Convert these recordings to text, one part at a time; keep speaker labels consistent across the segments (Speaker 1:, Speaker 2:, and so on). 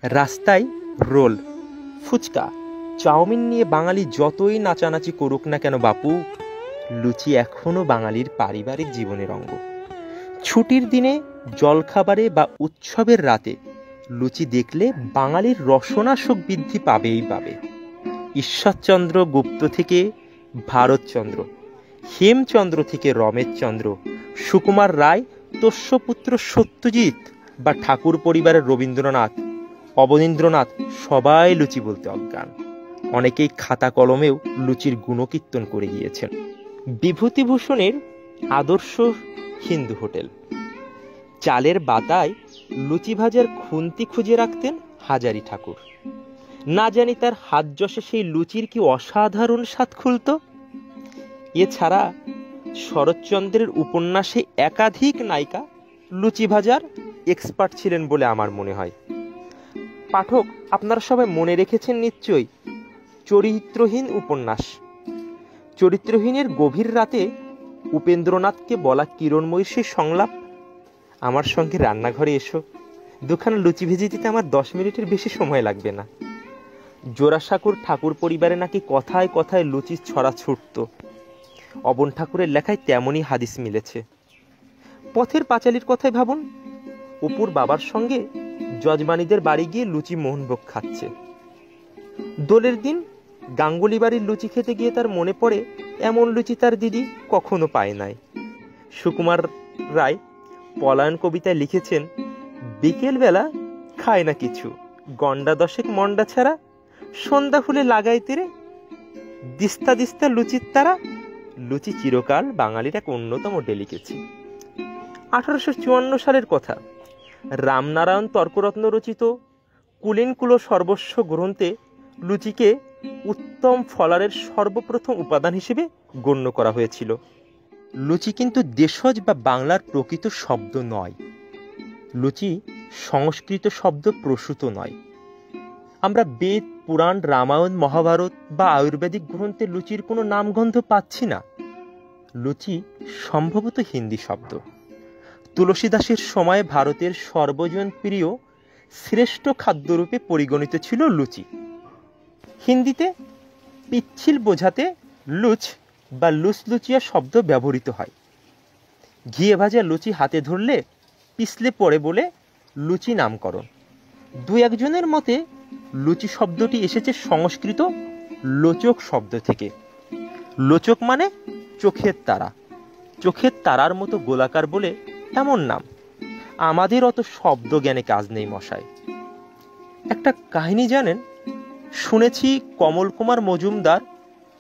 Speaker 1: রাস্তায় role, fuchka, chowmein নিয়ে বাঙালি যতই নাচানাচি করুক না কেন বাপু, লুচি এখনও বাঙালির পারিবারিক জীবনের অঙ্গ। ছুটির দিনে, জলখাবারে বা উৎসবের রাতে লুচি দেখলে বাঙালির রসনাশক বৃদ্ধি পাবেই পাবে। ঈশ্বরচন্দ্র গুপ্ত থেকে ভারতচন্দ্র, হেমচন্দ্র থেকে রমেশচন্দ্র, সুকুমার রায়, তস্যপুত্র সত্যজিৎ বা ঠাকুর পরিবারের রবীন্দ্রনাথ, অবনীন্দ্রনাথ সবাই লুচি বলতে অজ্ঞান। অনেকেই খাতা কলমেও লুচির গুণকীর্তন করে গিয়েছেন। বিভূতিভূষণের আদর্শ হিন্দু হোটেল। চালের বাতায় লুচি ভাজার খুন্তি খুঁজে রাখতেন হাজারি ঠাকুর। না জানি তার হাত যশে সেই লুচির কি অসাধারণ স্বাদ খুলত। এছাড়া শরৎচন্দ্রের উপন্যাসে একাধিক নায়িকা লুচি ভাজার এক্সপার্ট ছিলেন বলে আমার মনে হয়। পাঠক, আপনারা সবাই মনে রেখেছেন নিশ্চয়ই চরিত্রহীন উপন্যাস। চরিত্রহীনের গভীর রাতে উপেন্দ্রনাথকে বলা কিরণময়ীর সেই সংলাপ, আমার সঙ্গে রান্নাঘরে এসো, দুখানা লুচি ভেজে দিতে আমার 10 মিনিটের বেশি সময় লাগবে না। জোড়াসাঁকোর ঠাকুর পরিবারে নাকি কথায় কথায় লুচির ছড়া ছুটত। অবন ঠাকুরের লেখায় তেমনই হাদিস মিলেছে। পথের পাঁচালীর কথাই ভাবুন, অপুর বাবার সঙ্গে যজমানীদের বাড়ি গিয়ে লুচি মোহনভোগ খাচ্ছে। দোলের দিন গাঙ্গুলি বাড়ির লুচি খেতে গিয়ে তার মনে পড়ে এমন লুচি তার দিদি কখনো পায় নাই। সুকুমার রায় পলায়ন কবিতায় লিখেছেন, বিকেলবেলা খায় না কিছু, গন্ডা দশেক মন্ডা ছাড়া, সন্ধ্যা হলে লাগাইতে রে দিস্তা দিস্তা লুচির তারা। লুচি চিরকাল বাঙালির এক অন্যতম ডেলিকেসি। 1854 সালের কথা। রামনারায়ণ তর্করত্ন রচিত কুলীনকুল সর্বস্ব গ্রন্থে লুচিকে উত্তম ফলারের সর্বপ্রথম উপাদান হিসেবে গণ্য করা হয়েছিল। লুচি কিন্তু দেশজ বা বাংলার প্রকৃত শব্দ নয়। লুচি সংস্কৃত শব্দ প্রসূত নয়। আমরা বেদ, পুরাণ, রামায়ণ, মহাভারত বা আয়ুর্বেদিক গ্রন্থে লুচির কোনো নামগন্ধ পাচ্ছি না। লুচি সম্ভবত হিন্দি শব্দ। তুলসীদাসের সময় ভারতের সর্বজনপ্রিয় শ্রেষ্ঠ খাদ্যরূপে পরিগণিত ছিল লুচি। হিন্দিতে পিচ্ছিল বোঝাতে লুচ বা লুচলুচিয়া শব্দ ব্যবহৃত হয়। ঘিয়ে ভাজা লুচি হাতে ধরলে পিছলে পড়ে বলে লুচি নামকরণ। দু একজনের মতে লুচি শব্দটি এসেছে সংস্কৃত লোচক শব্দ থেকে। লোচক মানে চোখের তারা। চোখের তারার মতো গোলাকার বলে এমন নাম। আমাদের অত শব্দ জ্ঞানে কাজ নেই মশাই। একটা কাহিনী জানেন? শুনেছি কমল কুমার মজুমদার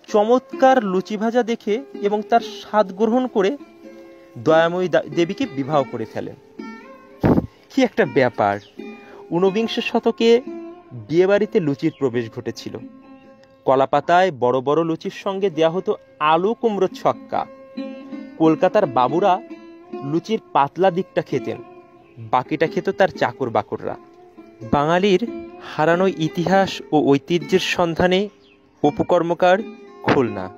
Speaker 1: চমৎকার লুচি ভাজা দেখে এবং তার স্বাদ গ্রহণ করে দয়াময়ী দেবীকে বিবাহ করে ফেলেন। কি একটা ব্যাপার! 19বিংশ শতকে বিয়েবাড়িতে লুচির প্রবেশ ঘটেছিল। কলাপাতায় বড় বড় লুচির সঙ্গে দেয়া হতো আলু কুমড়ো ছক্কা। কলকাতার বাবুরা লুচির পাতলা দিকটা খেতেন, বাকিটা খেত তার চাকর বাকররা। বাঙালির হারানো ইতিহাস ও ঐতিহ্যের সন্ধানে অপু কর্মকার, খুলনা।